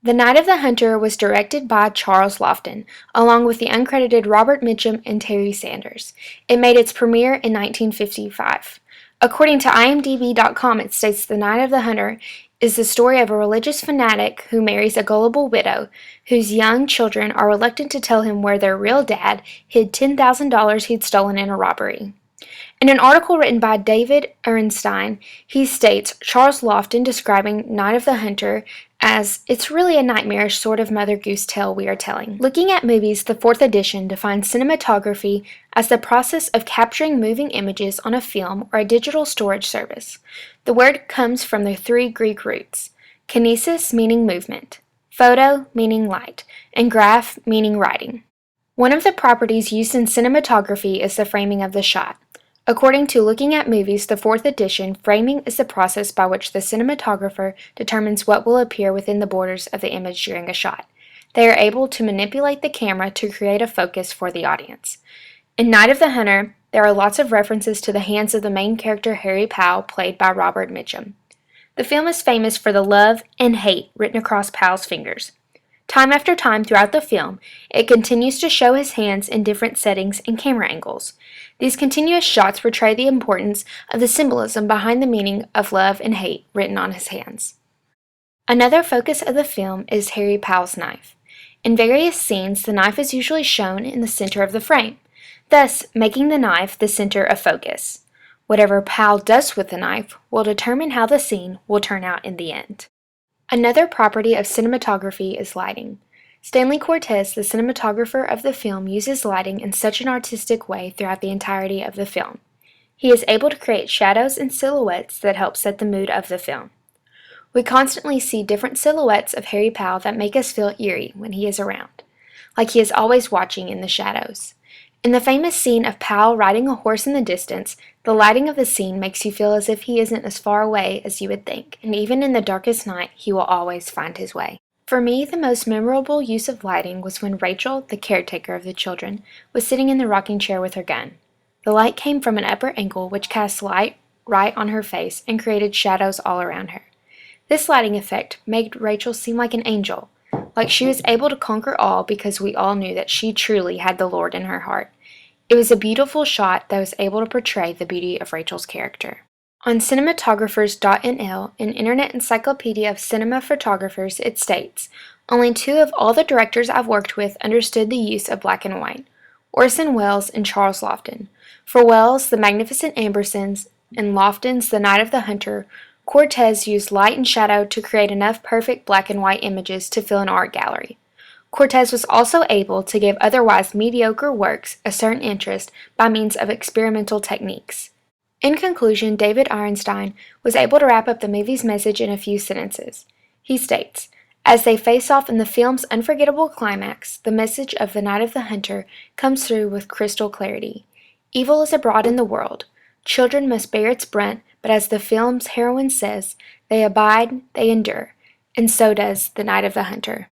The Night of the Hunter was directed by Charles Lofton, along with the uncredited Robert Mitchum and Terry Sanders. It made its premiere in 1955. According to IMDb.com, it states The Night of the Hunter is the story of a religious fanatic who marries a gullible widow whose young children are reluctant to tell him where their real dad hid $10,000 he'd stolen in a robbery. In an article written by David Ehrenstein, he states Charles Lofton describing Night of the Hunter as, "It's really a nightmarish sort of Mother Goose tale we are telling." Looking at Movies, the fourth edition defines cinematography as the process of capturing moving images on a film or a digital storage service. The word comes from the three Greek roots: kinesis meaning movement, photo meaning light, and graph meaning writing. One of the properties used in cinematography is the framing of the shot. According to Looking at Movies, the fourth edition, framing is the process by which the cinematographer determines what will appear within the borders of the image during a shot. They are able to manipulate the camera to create a focus for the audience. In Night of the Hunter, there are lots of references to the hands of the main character Harry Powell, played by Robert Mitchum. The film is famous for the love and hate written across Powell's fingers. Time after time throughout the film, it continues to show his hands in different settings and camera angles. These continuous shots portray the importance of the symbolism behind the meaning of love and hate written on his hands. Another focus of the film is Harry Powell's knife. In various scenes, the knife is usually shown in the center of the frame, thus making the knife the center of focus. Whatever Powell does with the knife will determine how the scene will turn out in the end. Another property of cinematography is lighting. Stanley Cortez, the cinematographer of the film, uses lighting in such an artistic way throughout the entirety of the film. He is able to create shadows and silhouettes that help set the mood of the film. We constantly see different silhouettes of Harry Powell that make us feel eerie when he is around, like he is always watching in the shadows. In the famous scene of Powell riding a horse in the distance, the lighting of the scene makes you feel as if he isn't as far away as you would think, and even in the darkest night, he will always find his way. For me, the most memorable use of lighting was when Rachel, the caretaker of the children, was sitting in the rocking chair with her gun. The light came from an upper angle which cast light right on her face and created shadows all around her. This lighting effect made Rachel seem like an angel, like she was able to conquer all because we all knew that she truly had the Lord in her heart. It was a beautiful shot that was able to portray the beauty of Rachel's character. On cinematographers.nl, an internet encyclopedia of cinema photographers, it states, "Only two of all the directors I've worked with understood the use of black and white, Orson Welles and Charles Lofton. For Welles, The Magnificent Ambersons, and Lofton's The Night of the Hunter, Cortez used light and shadow to create enough perfect black and white images to fill an art gallery. Cortez was also able to give otherwise mediocre works a certain interest by means of experimental techniques." In conclusion, David Ehrenstein was able to wrap up the movie's message in a few sentences. He states, "As they face off in the film's unforgettable climax, the message of The Night of the Hunter comes through with crystal clarity. Evil is abroad in the world. Children must bear its brunt, but as the film's heroine says, they abide, they endure, and so does The Night of the Hunter."